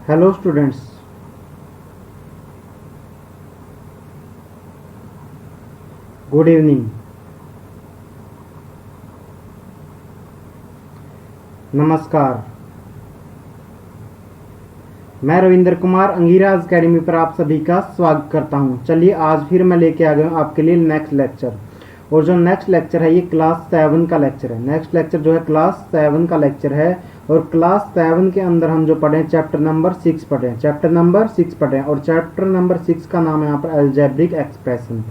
Hello students, good evening. नमस्कार, मैं Ravindra Kumar अंगीराज academy पर आप सभी का स्वागत करता हूं। चलिए आज फिर मैं लेके आ गया हूं आपके लिए नेक्स्ट लेक्चर। और जो नेक्स्ट लेक्चर है ये क्लास 7 का लेक्चर है। नेक्स्ट लेक्चर जो है क्लास 7 का लेक्चर है। और क्लास 7 के अंदर हम जो पढ़े हैं चैप्टर नंबर 6 पढ़े हैं, चैप्टर नंबर 6 पढ़े हैं। और चैप्टर नंबर 6 का नाम है यहाँ पर अलजेब्रिक एक्सप्रेशन।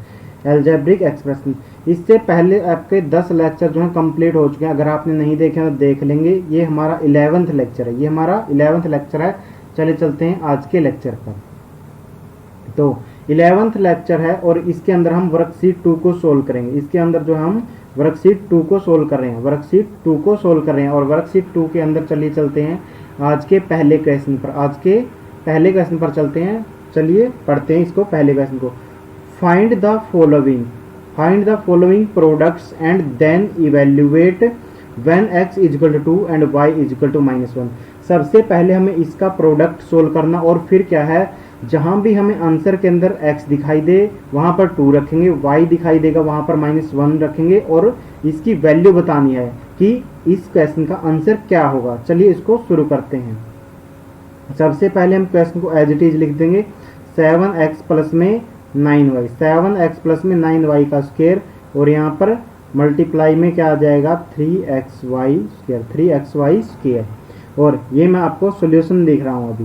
अलजेब्रिक एक्सप्रेशन, इससे पहले आपके 10 लेक्चर जो हैं कंप्लीट हो चुके हैं। अगर आपने नहीं देखे तो देख लेंगे। ये हमारा 11th लेक्चर है, ये हमारा 11th लेक्चर है। चलिए चलते हैं आज के लेक्चर पर। तो 11th लेक्चर है और इसके अंदर हम वर्कशीट 2 को सोल्व करेंगे। इसके अंदर जो हम वर्कशीट 2 को सोल्व कर रहे हैं, वर्कशीट 2 को सोल्व कर रहे हैं। और वर्कशीट 2 के अंदर चलिए चलते हैं आज के पहले क्वेश्चन पर। आज के पहले क्वेश्चन पर चलते हैं। चलिए पढ़ते हैं इसको, पहले क्वेश्चन को। Find the following products and then evaluate when x equal to 2 and y equal to -1। सबसे पहले हमें इसका प्रोडक्ट सोल्व करना, और फिर क्या है, जहां भी हमें आंसर के अंदर x दिखाई दे वहां पर 2 रखेंगे, y दिखाई देगा वहां पर -1 रखेंगे, और इसकी वैल्यू बतानी है कि इस क्वेश्चन का आंसर क्या होगा। चलिए इसको शुरू करते हैं। सबसे पहले हम क्वेश्चन को एज इट इज लिख देंगे। 7x प्लस में 9y, 7x प्लस में 9y का स्क्वायर, और यहाँ पर मल्टीप्लाई में क्या आ जाएगा 3xy स्क्वायर, 3xy स्क्वायर। और ये मैं आपको सॉल्यूशन दिख रहा हूं अभी।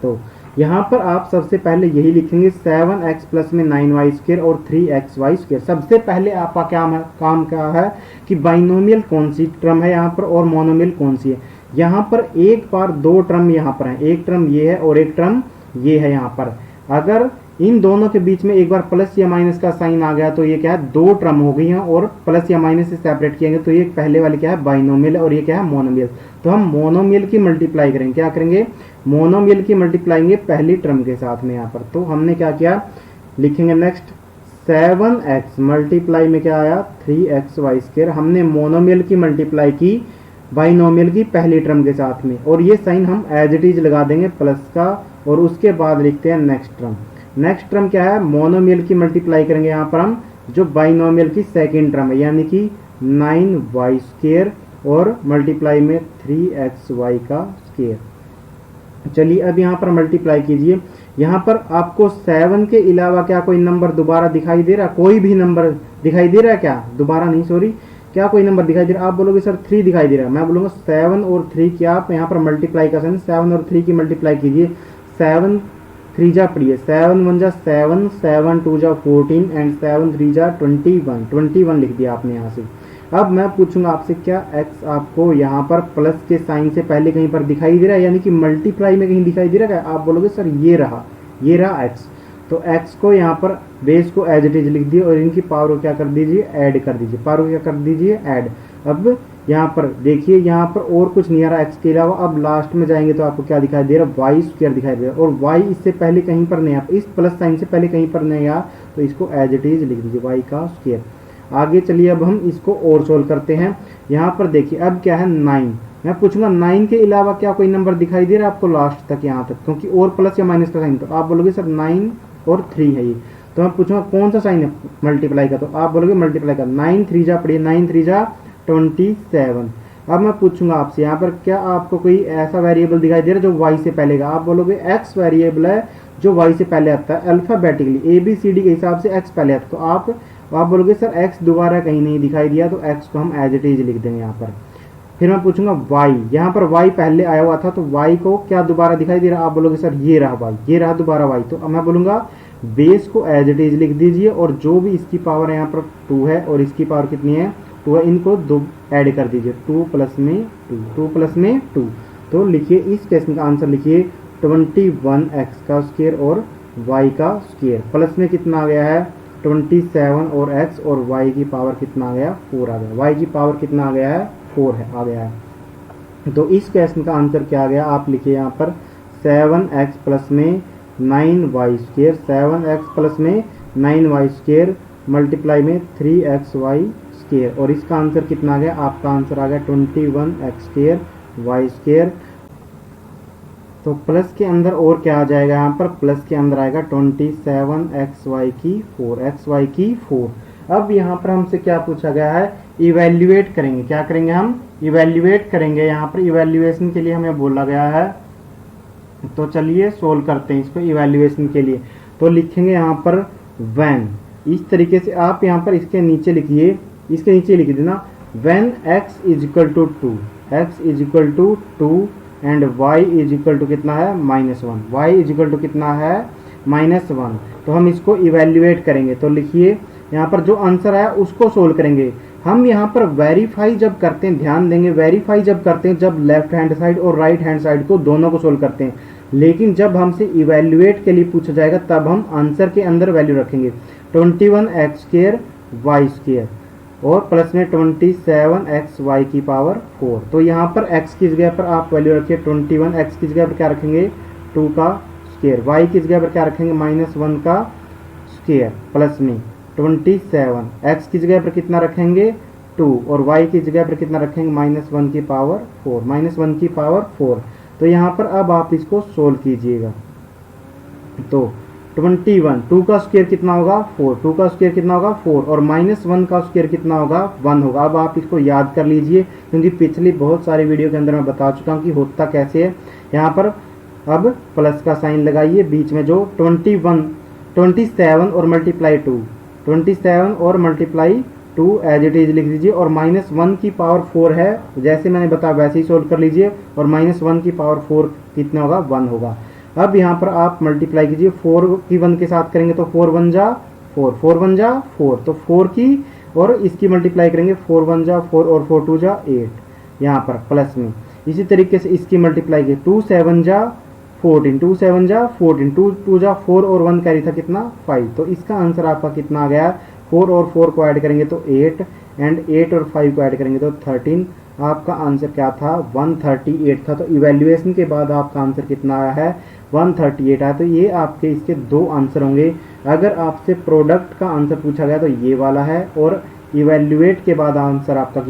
तो यहां पर आप सबसे पहले यही लिखेंगे 7x प्लस में 9y स्क्वायर और 3xy स्क्वायर। सबसे पहले आपका क्या काम क्या है कि बाइनोमियल कौन सी टर्म है यहाँ पर और मोनोमियल कौन सी है। यहाँ पर एक बार 2 टर्म यहाँ पर है, एक टर्म ये है और एक टर्म ये है। यहाँ पर अगर इन दोनों के बीच में एक बार प्लस या माइनस का साइन आ गया तो ये क्या है, 2 टर्म हो गई हैं, और प्लस या माइनस से सेपरेट किएंगे तो ये पहले वाले क्या है बाइनोमियल, और ये क्या है मोनोमियल। तो हम मोनोमियल की मल्टीप्लाई करेंगे। क्या करेंगे, मोनोमियल की मल्टीप्लाई पहली टर्म के साथ में यहाँ पर। तो हमने क्या किया, लिखेंगे नेक्स्ट 7x मल्टीप्लाई में क्या आया 3xy स्क्वायर। हमने मोनोमियल की मल्टीप्लाई की बाइनोमियल की पहली टर्म के साथ में, और ये साइन हम एज इट इज लगा देंगे प्लस का, और उसके बाद लिखते हैं नेक्स्ट टर्म। नेक्स्ट टर्म क्या है, मोनोमियल की मल्टीप्लाई करेंगे यहाँ पर हम जो बाइनोमियल की सेकंड टर्म है, यानी कि 9y स्क्वायर और मल्टीप्लाई में 3xy का स्क्वायर। चलिए अब यहाँ पर मल्टीप्लाई कीजिए। यहाँ पर आपको 7 के अलावा क्या कोई नंबर दोबारा दिखाई दे रहा, कोई भी नंबर दिखाई दे रहा है क्या, दोबारा नहीं सॉरी, क्या कोई नंबर दिखाई दे रहा है? आप बोलोगे सर 3 दिखाई दे रहा है। मैं बोलूंगा 7 और 3 की आप यहाँ पर मल्टीप्लाई कर सकते हैं। 7 और 3 की मल्टीप्लाई कीजिए। 7 3 जा पढ़िए, 7 1 जा 7, 7 2 जा 14 एंड 7 3 जा 21 लिख दिया आपने यहाँ से। अब मैं पूछूंगा आपसे, क्या x आपको यहाँ पर प्लस के साइन से पहले कहीं पर दिखाई दे रहा है, यानी कि मल्टीप्लाई में कहीं दिखाई दे रहा है? आप बोलोगे सर ये रहा x। तो x को यहाँ पर बेस को एज इट इज लिख दिए, और इनकी पावर को क्या कर दीजिए, ऐड कर दीजिए। पावर को क्या कर दीजिए, ऐड। अब यहाँ पर देखिए, यहाँ पर और कुछ नहीं आ रहा x के अलावा। अब लास्ट में जाएंगे तो आपको क्या दिखाई दे रहा है, वाई स्क्वायर दिखाई दे रहा है, और y इससे पहले कहीं पर नहीं, इस प्लस साइन से पहले कहीं पर नहीं आया, तो इसको एज इट इज लिख दीजिए, y का स्क्वायर। आगे चलिए अब हम इसको और सोल्व करते हैं। यहाँ पर देखिए अब क्या है 9। मैं पूछूंगा 9 के अलावा क्या कोई नंबर दिखाई दे रहा है आपको लास्ट तक, यहाँ तक, क्योंकि और प्लस या माइनस का साइन। तो आप बोलोगे सर 9 और 3 है ये। तो मैं पूछूंगा कौन सा साइन है मल्टीप्लाई का, तो आप बोलोगे मल्टीप्लाई का। 9 3 जा पढ़िए, 9 3 जा 27। अब मैं पूछूंगा आपसे यहाँ पर, क्या आपको कोई ऐसा वेरिएबल दिखाई दे रहा है जो y से पहले का? आप बोलोगे x वेरिएबल है जो y से पहले आता है, अल्फाबेटिकली ABCD के हिसाब से x पहले आता है। तो आप बोलोगे सर x दोबारा कहीं नहीं दिखाई दिया, तो x को हम एज इट इज लिख देंगे यहाँ पर। फिर मैं पूछूंगा y, यहाँ पर y पहले आया हुआ था, तो y को क्या दोबारा दिखाई दे रहा? आप बोलोगे सर ये रहा y, ये रहा दोबारा y। तो अब मैं बोलूंगा बेस को एज इट इज लिख दीजिए, और जो भी इसकी पावर है यहाँ पर 2 है और इसकी पावर कितनी है 2 है, इनको 2 ऐड कर दीजिए। 2 प्लस में 2। तो लिखिए इस क्वेश्चन का आंसर लिखिए 21x का स्क्वायर और y का स्क्वायर। प्लस में कितना आ गया है 27 और x, और y की पावर कितना आ गया 4 आ गया। y की पावर कितना आ गया है 4 है आ गया है। तो इस क्वेश्चन का आंसर क्या आ गया, आप लिखिए यहाँ पर 7x प्लस में 9y स्क्वायर, 7x प्लस में 9y स्क्वायर मल्टीप्लाई में 3xy स्क्वायर, और इसका आंसर कितना आ गया, आपका आंसर आ गया 21x स्क्वायर y स्क्वायर तो प्लस के अंदर और क्या आ जाएगा यहाँ पर, प्लस के अंदर आएगा 27xy की 4, xy की 4। अब यहाँ पर हमसे क्या पूछा गया है, इवेल्युएट करेंगे, क्या करेंगे हम, इवेल्युएट करेंगे। यहाँ पर इवेल्युएशन के लिए हमें बोला गया है, तो चलिए सोल्व करते हैं इसको इवेल्युएशन के लिए। तो लिखेंगे यहाँ पर व्हेन, इस तरीके से आप यहाँ पर इसके नीचे लिखिए, इसके नीचे लिख देना when x is equal to 2, x is equal to 2 and y is equal to कितना है -1, y इज इक्वल टू कितना है -1। तो हम इसको इवेल्युएट करेंगे, तो लिखिए यहाँ पर जो आंसर है उसको सोल्व करेंगे। हम यहाँ पर वेरीफाई जब करते हैं, ध्यान देंगे, वेरीफाई जब करते हैं जब लेफ्ट हैंड साइड और राइट हैंड साइड को दोनों को सोल्व करते हैं, लेकिन जब हमसे इवेल्युएट के लिए पूछा जाएगा तब हम आंसर के अंदर वैल्यू रखेंगे 21x² y² और प्लस में 27xy की पावर 4। तो यहाँ पर x की जगह पर आप वैल्यू रखिए 21, x की जगह पर क्या रखेंगे 2 का स्क्वायर, y की जगह पर क्या रखेंगे -1 का स्क्वायर, प्लस में 27, x की जगह पर कितना रखेंगे 2 और y की जगह पर कितना रखेंगे -1 की पावर 4, -1 की पावर 4। तो यहाँ पर अब आप इसको सोल्व कीजिएगा, तो 21, 2 का स्क्वायर कितना होगा 4, 2 का स्क्वायर कितना होगा 4 और -1 का स्क्वायर कितना होगा 1 होगा। अब आप इसको याद कर लीजिए, क्योंकि पिछली बहुत सारी वीडियो के अंदर मैं बता चुका हूँ कि होता कैसे है। यहाँ पर अब प्लस का साइन लगाइए बीच में, जो 27 और मल्टीप्लाई 2, 27 और मल्टीप्लाई 2 एज इट इज लिख दीजिए और -1 की पावर 4 है, जैसे मैंने बताया वैसे ही सोल्व कर लीजिए और -1 की पावर 4 कितना होगा 1 होगा। अब यहाँ पर आप मल्टीप्लाई कीजिए, 4 की 1 के साथ करेंगे तो 4 1 जा 4, 4 1 जा 4, तो 4 की और इसकी मल्टीप्लाई करेंगे 4 1 जा 4 और 4 2 जा 8 यहाँ पर प्लस में। इसी तरीके से इसकी मल्टीप्लाई की 2 7 जा 14, 2 7 जा 14, 2 2 जा 4 और 1 कैरी था कितना 5। तो इसका आंसर आपका कितना आ गया, 4 और 4 को ऐड करेंगे तो 8 एंड 8 और 5 को ऐड करेंगे तो 13। आपका आंसर क्या था 138 था। तो इवेल्युएशन के बाद आपका आंसर कितना आया है 138 आया। तो ये आपके इसके दो आंसर होंगे। अगर आपसे प्रोडक्ट का आंसर पूछा गया तो ये वाला है और इवेल्युएट के बाद आंसर आपका।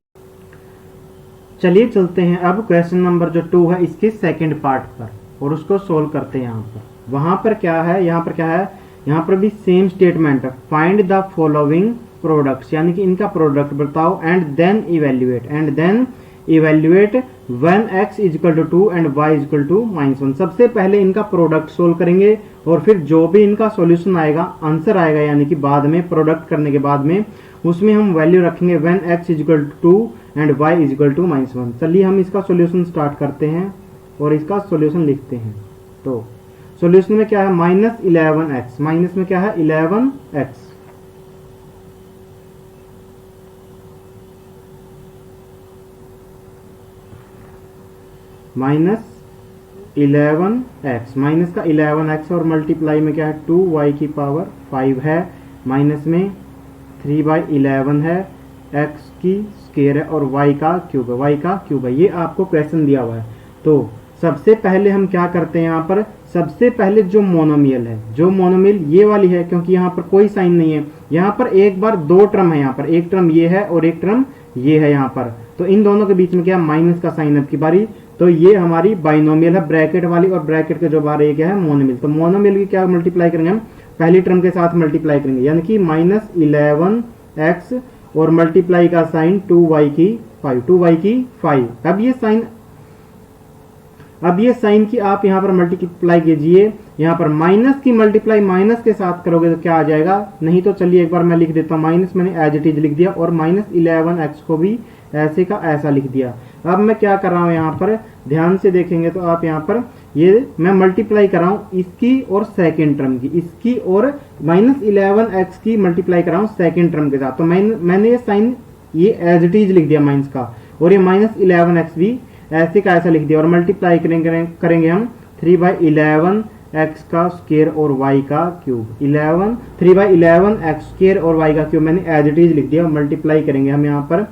चलिए चलते हैं अब क्वेश्चन नंबर जो 2 है इसके सेकंड पार्ट पर और उसको सोल्व करते हैं। यहाँ पर वहां पर क्या है, यहाँ पर क्या है, यहाँ पर भी सेम स्टेटमेंट है, फाइंड द फॉलोइंग प्रोडक्ट्स, यानी कि इनका प्रोडक्ट बताओ and then evaluate when x is equal to 2 and y is equal to -1। सबसे पहले इनका प्रोडक्ट सोल्व करेंगे और फिर जो भी इनका सॉल्यूशन आएगा, आंसर आएगा, यानी कि बाद में प्रोडक्ट करने के बाद में उसमें हम वैल्यू रखेंगे when x is equal to 2 and y is equal to -1। चलिए हम इसका सॉल्यूशन स्टार्ट करते हैं और इसका सॉल्यूशन लिखते हैं। तो सॉल्यूशन में क्या है -11x, माइनस में क्या है 11x, -11x, माइनस का 11x और मल्टीप्लाई में क्या है 2y की पावर 5 है, माइनस में 3/11 है, x की स्क्वायर है और y का क्यूब है, y का क्यूब है। ये आपको क्वेश्चन दिया हुआ है। तो सबसे पहले हम क्या करते हैं, यहाँ पर सबसे पहले जो मोनोमियल है, जो मोनोमियल ये वाली है, क्योंकि यहाँ पर कोई साइन नहीं है, यहाँ पर एक बार दो टर्म है, यहाँ पर एक टर्म ये है और एक टर्म ये है यहाँ पर, तो इन दोनों के बीच में क्या माइनस का साइन अब की बारी, तो ये हमारी बाइनोमियल है ब्रैकेट वाली और ब्रैकेट के जो बाहर ये क्या है मोनोमियल। तो मोनोमियल की क्या मल्टीप्लाई करेंगे हम, पहली टर्म के साथ मल्टीप्लाई करेंगे, यानी कि -11x और मल्टीप्लाई का साइन 2y की 5। अब ये साइन की आप यहाँ पर मल्टीप्लाई कीजिए, यहाँ पर माइनस की मल्टीप्लाई माइनस के साथ करोगे तो क्या आ जाएगा, नहीं तो चलिए एक बार मैं लिख देता हूँ, माइनस मैंने एज इट इज लिख दिया और -11x को भी ऐसे का ऐसा लिख दिया। अब मैं क्या कर रहा हूँ, यहाँ पर ध्यान से देखेंगे तो आप यहाँ पर ये मैं मल्टीप्लाई कर रहा हूँ इसकी और सेकेंड टर्म की, इसकी और -11x की मल्टीप्लाई कर रहा हूँ सेकेंड टर्म के साथ। तो मैंने ये साइन ये एज इट इज लिख दिया माइनस का, और ये -11x भी ऐसे का ऐसा लिख दिया और मल्टीप्लाई करेंगे हम 3/11x का स्क्वायर और y का क्यूब, 3/11x स्क्वायर और y का क्यूब मैंने एज इट इज लिख दिया, मल्टीप्लाई करेंगे हम यहाँ पर।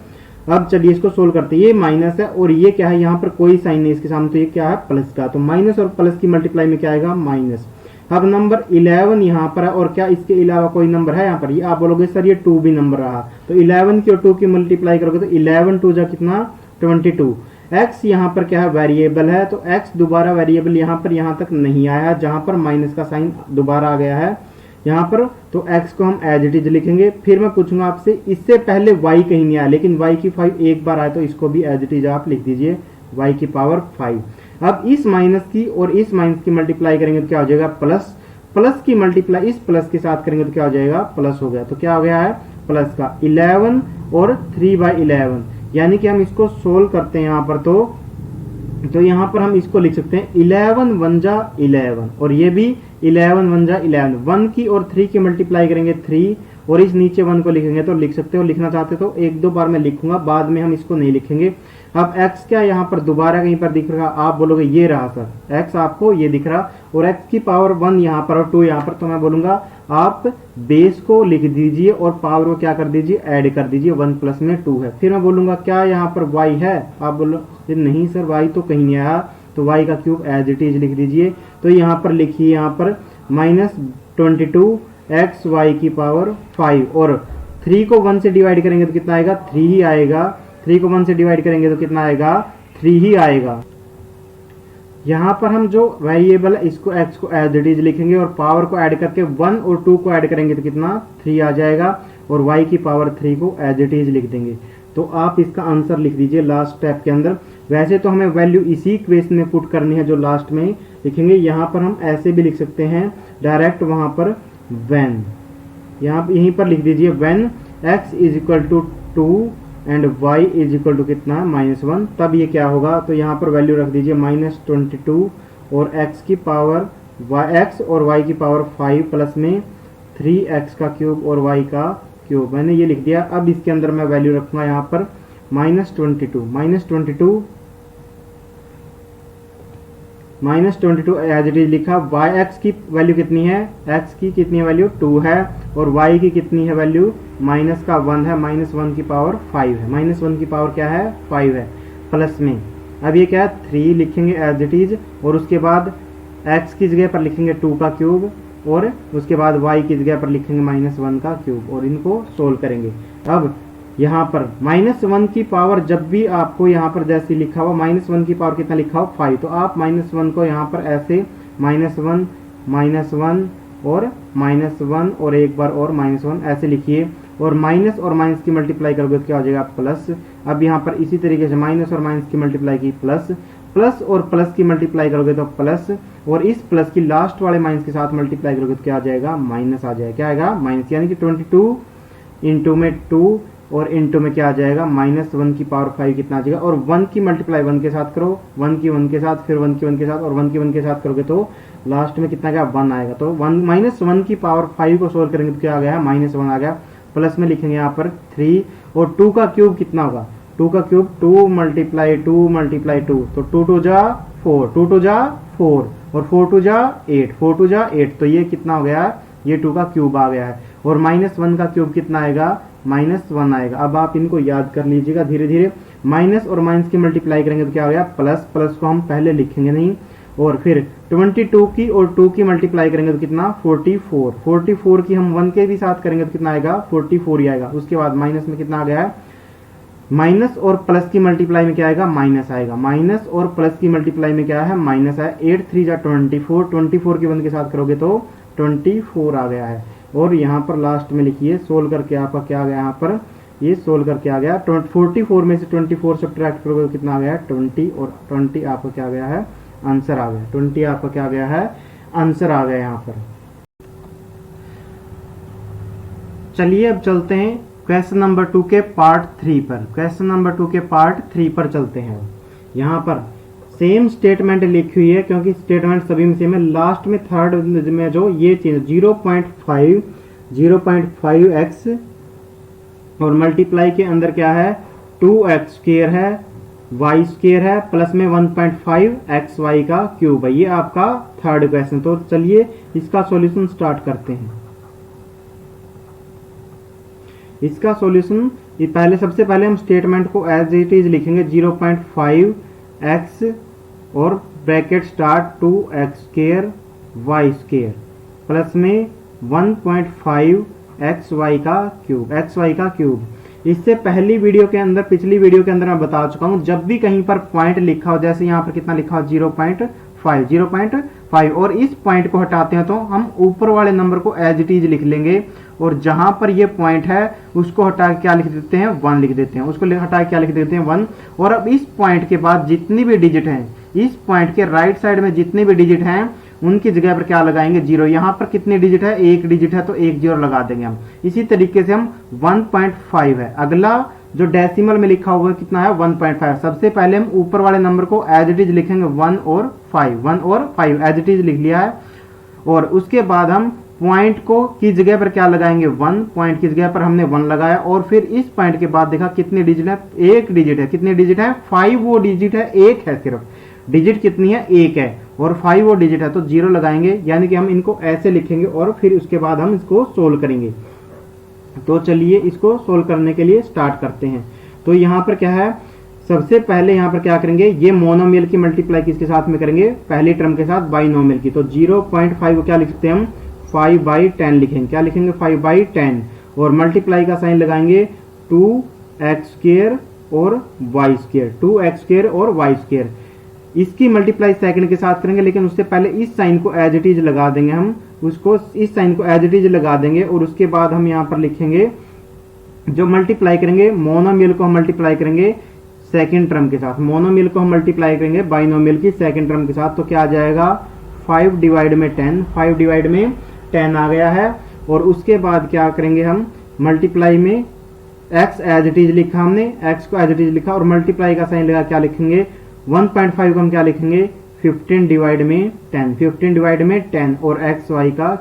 अब चलिए इसको सोल्व करते हैं। ये माइनस है और ये क्या है, यहाँ पर कोई साइन नहीं इसके सामने, तो ये क्या है प्लस का, तो माइनस और प्लस की मल्टीप्लाई में क्या आएगा माइनस। अब नंबर 11 यहाँ पर है और क्या इसके अलावा कोई नंबर है यहाँ पर, ये आप बोलोगे सर ये 2 भी नंबर रहा, तो 11 की और 2 की मल्टीप्लाई करोगे तो 11 2 जा कितना 22 x यहाँ पर क्या है, वेरिएबल है, तो x दोबारा वेरिएबल यहाँ पर यहाँ तक नहीं आया, जहाँ पर माइनस का साइन दोबारा आ गया है यहाँ पर, तो x को हम एज इट इज लिखेंगे। फिर मैं पूछूंगा आपसे, इससे पहले y कहीं नहीं आया, लेकिन y की 5 एक बार आया, तो इसको भी एज इट इज आप लिख दीजिए y की पावर 5। अब इस माइनस की और इस माइनस की मल्टीप्लाई करेंगे तो क्या हो जाएगा, प्लस, प्लस की मल्टीप्लाई इस प्लस के साथ करेंगे तो क्या हो जाएगा, प्लस हो गया। तो क्या हो गया है, प्लस का 11 और 3/11, यानी कि हम इसको सोल्व करते हैं यहाँ पर, तो यहाँ पर हम इसको लिख सकते हैं 11 1 जा 11, और ये भी 11 1 जा 11। 1 की और 3 की मल्टीप्लाई करेंगे 3, और इस नीचे 1 को लिखेंगे तो लिख सकते हो, लिखना चाहते तो एक दो बार मैं लिखूंगा, बाद में हम इसको नहीं लिखेंगे। अब x क्या यहाँ पर दोबारा कहीं पर दिख रहा, आप बोलोगे ये रहा सर x, आपको ये दिख रहा, और x की पावर 1 यहाँ पर और 2 यहाँ पर, तो मैं बोलूंगा आप बेस को लिख दीजिए और पावर को क्या कर दीजिए, ऐड कर दीजिए, 1 प्लस में 2 है। फिर मैं बोलूंगा क्या यहाँ पर y है, आप बोलो नहीं सर y तो कहीं नहीं आया, तो y का क्यूब एज इट इज लिख दीजिए। तो यहाँ पर लिखिए, यहाँ पर -22 x y की पावर 5, और 3 को 1 से डिवाइड करेंगे तो कितना आएगा, 3 ही आएगा। 3 को 1 से डिवाइड करेंगे तो कितना आएगा, 3 ही आएगा। यहाँ पर हम जो वेरिएबल है इसको x को एज इट इज लिखेंगे, और पावर को ऐड करके 1 और 2 को ऐड करेंगे तो कितना, 3 आ जाएगा, और y की पावर 3 को एज इट इज लिख देंगे। तो आप इसका आंसर लिख दीजिए लास्ट स्टेप के अंदर। वैसे तो हमें वैल्यू इसी इक्वेशन में पुट करनी है जो लास्ट में लिखेंगे। यहाँ पर हम ऐसे भी लिख सकते हैं डायरेक्ट, वहां पर when, यहाँ यहीं पर लिख दीजिए when x is equal to 2 and y is equal to कितना, -1, तब ये क्या होगा, तो यहाँ पर वैल्यू रख दीजिए -22 और x की पावर x और y की पावर 5 प्लस में 3x का क्यूब और y का क्यूब, मैंने ये लिख दिया। अब इसके अंदर मैं वैल्यू रखूंगा यहाँ पर -22 एज इट इज लिखा। x की वैल्यू कितनी है, x की कितनी वैल्यू 2 है, और y की कितनी है वैल्यू, माइनस का 1 है, -1 की पावर 5 है, -1 की पावर क्या है, 5 है, प्लस में अब ये क्या है 3 लिखेंगे एज इट इज, और उसके बाद x की जगह पर लिखेंगे 2 का क्यूब, और उसके बाद y की जगह पर लिखेंगे -1 का क्यूब, और इनको सोल्व करेंगे। अब यहाँ पर -1 की पावर जब भी आपको यहाँ पर जैसे लिखा हुआ -1 की पावर कितना लिखा हो 5, तो आप -1 को यहाँ पर ऐसे -1 और -1 और एक बार और -1 ऐसे लिखिए, और माइनस और माइनस की मल्टीप्लाई करोगे तो क्या हो जाएगा, प्लस। अब यहाँ पर इसी तरीके से माइनस और माइनस की मल्टीप्लाई की प्लस, प्लस और प्लस की मल्टीप्लाई करोगे तो प्लस, और इस प्लस की लास्ट वाले माइनस के साथ मल्टीप्लाई करोगे तो क्या आ जाएगा, माइनस आ जाएगा। क्या आएगा, माइनस, यानी कि 22 इंटू में 2 और इंटू में क्या आ जाएगा, -1 की पावर 5 कितना आ जाएगा, और 1 की मल्टीप्लाई 1 के साथ करो, 1 की 1 के साथ, फिर 1 की 1 के साथ, और 1 की 1 के साथ करोगे तो लास्ट में कितना क्या 1 आएगा। तो -1 की पावर 5 को सोल्व करेंगे तो क्या आ गया, -1 आ गया। प्लस में लिखेंगे यहाँ पर 3, और 2 का क्यूब कितना होगा, 2 का क्यूब 2 मल्टीप्लाई 2, तो 2 2 जा 4, 2 2 जा 4, और 4 2 जा 8, 4 2 जा 8, तो ये कितना हो गया, ये 2 का क्यूब आ गया है। और -1 का क्यूब कितना आएगा, -1 आएगा। अब आप इनको याद कर लीजिएगा धीरे धीरे। माइनस और माइनस की मल्टीप्लाई करेंगे तो क्या हो गया, प्लस, प्लस को हम पहले लिखेंगे नहीं, और फिर 22 की और 2 की मल्टीप्लाई करेंगे तो कितना, 44 की हम 1 के भी साथ करेंगे तो कितना आएगा, 44 ही आएगा। उसके बाद माइनस में कितना आ गया है, माइनस और प्लस की मल्टीप्लाई में क्या आएगा, माइनस आएगा। माइनस और प्लस की मल्टीप्लाई में क्या है, माइनस है। 8 3 जा 24 की 1 के साथ करोगे तो 24 आ गया है। और यहाँ पर लास्ट में लिखिए, सोल्व करके आपका क्या आ गया, यहाँ पर ये सोल्व करके आ गया 44 में से 24 सब्ट्रैक्ट करोगे तो कितना आ गया, 20, और 20 आपका क्या आ गया है, आंसर आ गया। 20 आपका क्या आ गया है, आंसर आ गया यहाँ पर। चलिए अब चलते हैं क्वेश्चन नंबर 2 के पार्ट 3 पर। क्वेश्चन नंबर 2 के पार्ट 3 पर चलते हैं। यहाँ पर सेम स्टेटमेंट लिखी हुई है, क्योंकि स्टेटमेंट सभी में सेम है। लास्ट में थर्ड में जो ये चीज 0.5x और मल्टीप्लाई के अंदर क्या है, 2x² है, y² है, प्लस में 1.5xy का क्यूब है। ये आपका थर्ड क्वेश्चन। तो चलिए इसका सॉल्यूशन स्टार्ट करते हैं। इसका सॉल्यूशन पहले, सबसे पहले हम स्टेटमेंट को एज इट इज लिखेंगे, 0.5x और bracket start 2x² y² plus में 1.5xy का क्यूब, इससे पहली वीडियो के अंदर, पिछली वीडियो के अंदर मैं बता चुका हूं, जब भी कहीं पर पॉइंट लिखा हो, जैसे यहाँ पर कितना लिखा हो 0.5 और इस पॉइंट को हटाते हैं तो हम ऊपर वाले नंबर को एज इट इज लिख लेंगे, और जहां पर ये पॉइंट है उसको हटा के क्या लिख देते हैं 1 लिख देते हैं, उसको हटा के क्या लिख देते हैं 1। और अब इस पॉइंट के बाद जितनी भी डिजिट हैं, इस पॉइंट के राइट साइड में जितनी भी डिजिट हैं उनकी जगह पर क्या लगाएंगे 0। यहाँ पर कितनी डिजिट है, एक डिजिट है तो एक 0 लगा देंगे हम। इसी तरीके से हम 1.5 है, अगला जो डेसिमल में लिखा हुआ है कितना है 1.5। सबसे पहले हम ऊपर वाले नंबर को एज इट इज लिखेंगे 1 और 5 एज इट इज लिख लिया है। और उसके बाद हम पॉइंट को की जगह पर क्या लगाएंगे 1, पॉइंट की जगह पर हमने 1 लगाया। और फिर इस पॉइंट के बाद देखा कितनी डिजिट है, एक डिजिट है। कितनी डिजिट है 5 वो डिजिट है, एक है सिर्फ डिजिट कितनी है एक है, और 5 वो डिजिट है तो 0 लगाएंगे। यानी कि हम इनको ऐसे लिखेंगे और फिर उसके बाद हम इसको सोल्व करेंगे। तो चलिए इसको सोल्व करने के लिए स्टार्ट करते हैं। तो यहाँ पर क्या है, सबसे पहले यहाँ पर क्या करेंगे, ये मोनोमियल की मल्टीप्लाई किसके साथ में करेंगे, पहली टर्म के साथ बाइनोमियल की। तो 0.5 को क्या लिख सकते हैं हम 5/10 लिखेंगे। क्या लिखेंगे 5/10 और मल्टीप्लाई का साइन लगाएंगे 2x² और y², 2x² और y²। इसकी मल्टीप्लाई सेकंड के साथ करेंगे, लेकिन उससे पहले इस साइन को एज इट इज लगा देंगे हम, उसको इस साइन को एज इट इज लगा देंगे। और उसके बाद हम यहाँ पर लिखेंगे जो मल्टीप्लाई करेंगे मोनोमियल को हम मल्टीप्लाई करेंगे सेकंड टर्म के साथ, मोनोमियल को हम मल्टीप्लाई करेंगे बाइनोमियल की सेकंड टर्म के साथ। तो क्या आ जाएगा 5 डिवाइड में 10, 5 डिवाइड में 10 आ गया है। और उसके बाद क्या करेंगे हम मल्टीप्लाई में x एज इट इज लिखा हमने, x को एज इट इज लिखा और मल्टीप्लाई का साइन लगा क्या लिखेंगे 1.5 को हम क्या लिखेंगे 15 डिवाइड में 10, 15 डिवाइड में 10 और xy का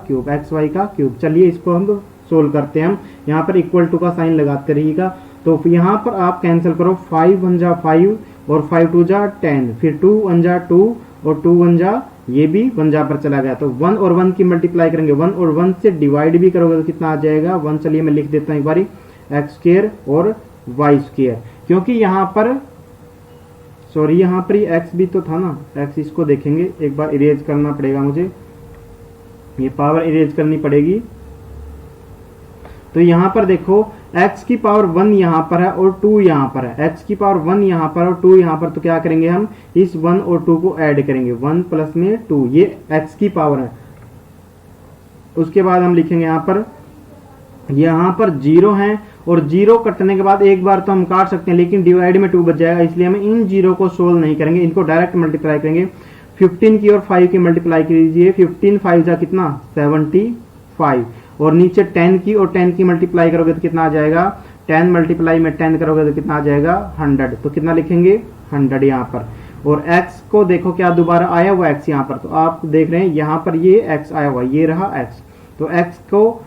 क्यूब। चलिए इसको हम सोल्व करते हैं। हम यहाँ पर इक्वल टू का साइन लगाते रहिएगा। तो यहाँ पर आप कैंसिल करो, 5 1 जा 5 और 5 2 जा 10, फिर 2 1 जा 2 और 2 1 जा ये भी 1 जा पर चला गया। तो 1 और 1 की मल्टीप्लाई करेंगे, 1 और 1 से डिवाइड भी करोगे तो कितना आ जाएगा 1। चलिए मैं लिख देता हूँ एक बारी x² और y², क्योंकि यहाँ पर सॉरी यहाँ पर ये x भी तो था ना, x इसको देखेंगे एक बार, इरेज करना पड़ेगा मुझे, ये पावर इरेज करनी पड़ेगी। तो यहाँ पर देखो x की पावर 1 यहाँ पर है और 2 यहाँ पर है, x की पावर 1 यहाँ पर और 2 यहाँ पर। तो क्या करेंगे हम इस 1 और 2 को ऐड करेंगे, 1 प्लस में 2, ये x की पावर है। उसके बाद हम लिखेंगे यहाँ पर 0 है और 0 कटने के बाद एक बार तो हम काट सकते हैं, लेकिन डिवाइड में 2 बच जाएगा, इसलिए हम इन 0 को सोल्व नहीं करेंगे, इनको डायरेक्ट मल्टीप्लाई करेंगे। 15 की और 5 की मल्टीप्लाई कीजिए, 15 5 जा कितना 75 और नीचे 10 की और 10 की मल्टीप्लाई करोगे तो कितना आ जाएगा 10 मल्टीप्लाई में 10 करोगे तो कितना आ जाएगा 100। तो कितना लिखेंगे 100 यहाँ पर। और x को देखो क्या दोबारा आया हुआ x यहाँ पर, तो आप देख रहे हैं यहाँ पर ये x आया हुआ, ये रहा x। तो x को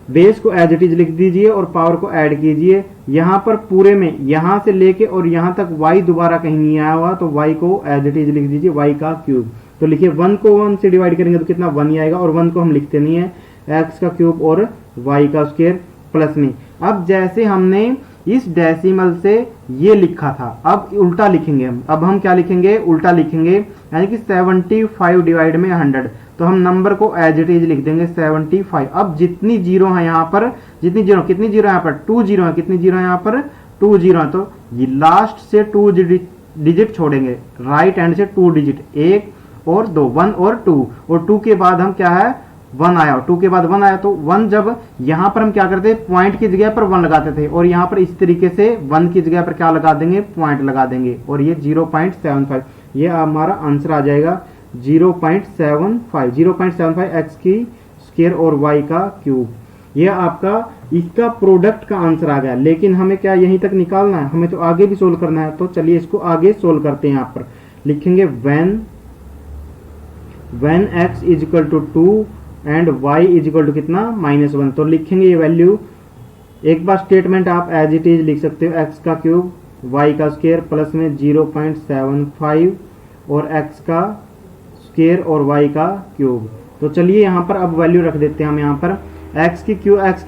बेस को एज इट इज लिख दीजिए और पावर को ऐड कीजिए। यहाँ पर पूरे में यहाँ से लेके और यहाँ तक y दोबारा कहीं नहीं आया हुआ, तो y को एज इट इज लिख दीजिए y का क्यूब। तो लिखिए 1 को 1 से डिवाइड करेंगे तो कितना 1 ही आएगा, और 1 को हम लिखते नहीं है, x का क्यूब और y का स्क्वायर प्लस में। अब जैसे हमने इस डेसिमल से ये लिखा था, अब उल्टा लिखेंगे हम। अब हम क्या लिखेंगे उल्टा लिखेंगे, यानी कि 75 डिवाइड में 100। तो हम नंबर को एज इट इज लिख देंगे 75। अब जितनी जीरो है यहाँ पर, जितनी जीरो कितनी जीरो यहाँ पर 2 जीरो है, कितनी जीरो है यहाँ पर 2 जीरो है। तो ये लास्ट से 2 डिजिट छोड़ेंगे, राइट हैंड से 2 डिजिट, 1 और 2, 1 और 2, और 2 के बाद हम क्या है 1 आया, 2 के बाद 1 आया। तो 1 जब यहाँ पर हम क्या करते हैं पॉइंट की जगह पर 1 लगाते थे, और यहाँ पर इस तरीके से 1 की जगह पर क्या लगा देंगे पॉइंट लगा देंगे, और ये 0.75, ये हमारा आंसर आ जाएगा 0.75 x की स्क्वायर और y का क्यूब। ये आपका इसका प्रोडक्ट का आंसर आ गया। लेकिन हमें क्या यहीं तक निकालना है, हमें तो आगे भी सोल्व करना है। तो चलिए इसको आगे सोल्व करते हैं। यहाँ पर लिखेंगे when x is equal to 2 and y is equal to कितना -1। तो लिखेंगे ये वैल्यू, एक बार स्टेटमेंट आप एज इट इज लिख सकते हो, x का क्यूब y का स्क्वायर प्लस में 0.75 और x का स्क्वायर और y का क्यूब। तो चलिए यहाँ पर अब वैल्यू रख देते हैं हम। यहाँ पर x की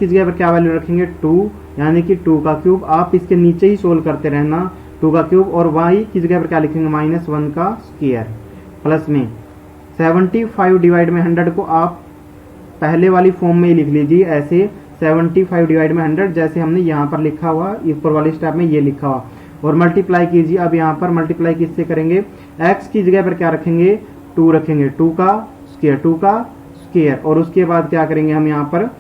जगह पर क्या वैल्यू रखेंगे 2, यानी कि 2 का क्यूब। आप इसके नीचे ही सोल्व करते रहना, 2 का क्यूब, और y की जगह पर क्या लिखेंगे -1 का स्क्वायर प्लस में 75 डिवाइड में 100 को आप पहले वाली फॉर्म में ही लिख लीजिए ऐसे, 75 डिवाइड में 100, जैसे हमने यहाँ पर लिखा हुआ ऊपर वाले स्टेप में ये लिखा हुआ, और मल्टीप्लाई कीजिए। अब यहाँ पर मल्टीप्लाई किससे करेंगे, x की जगह पर क्या रखेंगे, 2 रखेंगे, 2 का स्क्वायर, और उसके बाद क्या करेंगे हम यहाँ पर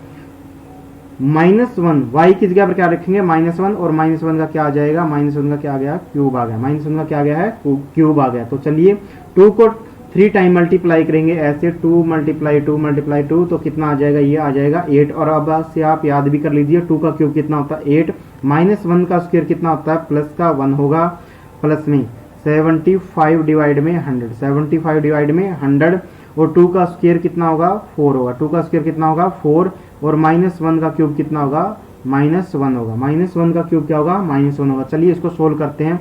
-1, y की जगह पर क्या रखेंगे, -1, और -1 का क्या आ जाएगा, -1 का क्या आ गया, क्यूब आ गया, -1 का क्या आ गया है, क्यूब आ गया। तो चलिए 2 को 3 टाइम मल्टीप्लाई करेंगे ऐसे, 2 × 2 तो कितना आ जाएगा, ये आ जाएगा 8। और अब से आप याद भी कर लीजिए 2 का क्यूब कितना होता है 8, -1 का स्क्वायर कितना होता है, प्लस का 1 होगा, प्लस में 75 डिवाइड में 100, 75 डिवाइड में 100, और 2 का स्क्वायर कितना होगा, 4 होगा, 2 का स्क्वायर कितना होगा 4, और -1 का क्यूब कितना होगा, -1 होगा, -1 का क्यूब क्या होगा, -1 होगा। चलिए इसको सोल्व करते हैं।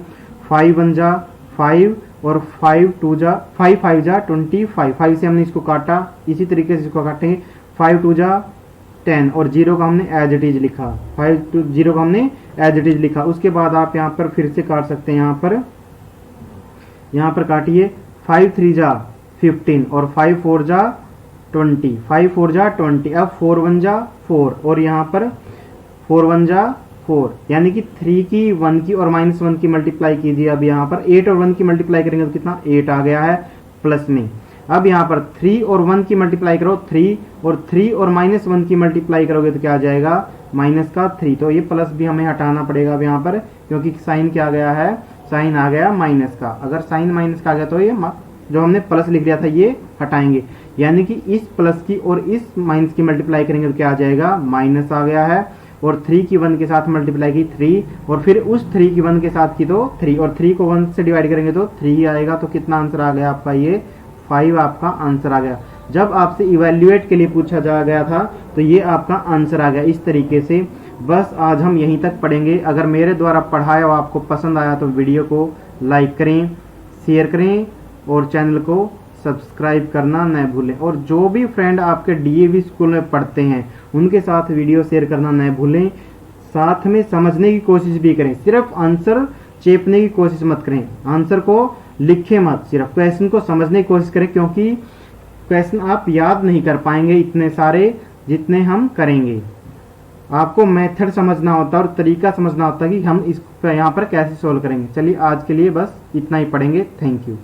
5 1 जा 5, और 5 2 जा 5 5 जा 25, 5 से हमने इसको काटा, इसी तरीके से इसको काटेंगे। 5 2 जा 10, और 0 का हमने एज इट इज लिखा, 5 2 0 का हमने एज इट इज लिखा। उसके बाद आप यहाँ पर फिर से काट सकते हैं, यहाँ पर काटिए। 5 3 जा 15, और 5 4 जा 20, 5 4 जा 20, अब 4 1 जा 4, और यहाँ पर 4 1 जा 4, यानी कि 3 की 1 की और -1 की मल्टीप्लाई कीजिए। अब यहाँ पर 8 और 1 की मल्टीप्लाई करेंगे तो कितना 8 आ गया है, प्लस में। अब यहाँ पर 3 और 1 की मल्टीप्लाई करो 3, और 3 और -1 की मल्टीप्लाई करोगे तो क्या आ जाएगा, -3। तो ये प्लस भी हमें हटाना पड़ेगा अब यहाँ पर, क्योंकि साइन क्या आ गया है, साइन आ गया माइनस का। अगर साइन माइनस का आ गया तो ये जो हमने प्लस लिख दिया था ये हटाएंगे, यानी कि इस प्लस की और इस माइनस की मल्टीप्लाई करेंगे तो क्या आ जाएगा, माइनस आ गया है। और 3 की 1 के साथ मल्टीप्लाई की 3, और फिर उस 3 की 1 के साथ की तो 3, और 3 को 1 से डिवाइड करेंगे तो 3 आएगा। तो कितना आंसर आ गया आपका, ये 5 आपका आंसर आ गया। जब आपसे इवैल्यूएट के लिए पूछा जा गया था तो ये आपका आंसर आ गया इस तरीके से। बस आज हम यहीं तक पढ़ेंगे। अगर मेरे द्वारा पढ़ाया हुआ आपको पसंद आया तो वीडियो को लाइक करें, शेयर करें, और चैनल को सब्सक्राइब करना न भूलें। और जो भी फ्रेंड आपके डीएवी स्कूल में पढ़ते हैं उनके साथ वीडियो शेयर करना न भूलें। साथ में समझने की कोशिश भी करें, सिर्फ आंसर चेपने की कोशिश मत करें, आंसर को लिखें मत, सिर्फ क्वेश्चन को समझने की कोशिश करें, क्योंकि क्वेश्चन आप याद नहीं कर पाएंगे इतने सारे जितने हम करेंगे। आपको मेथड समझना होता है और तरीका समझना होता है कि हम इस यहाँ पर कैसे सोल्व करेंगे। चलिए आज के लिए बस इतना ही पढ़ेंगे। Thank you.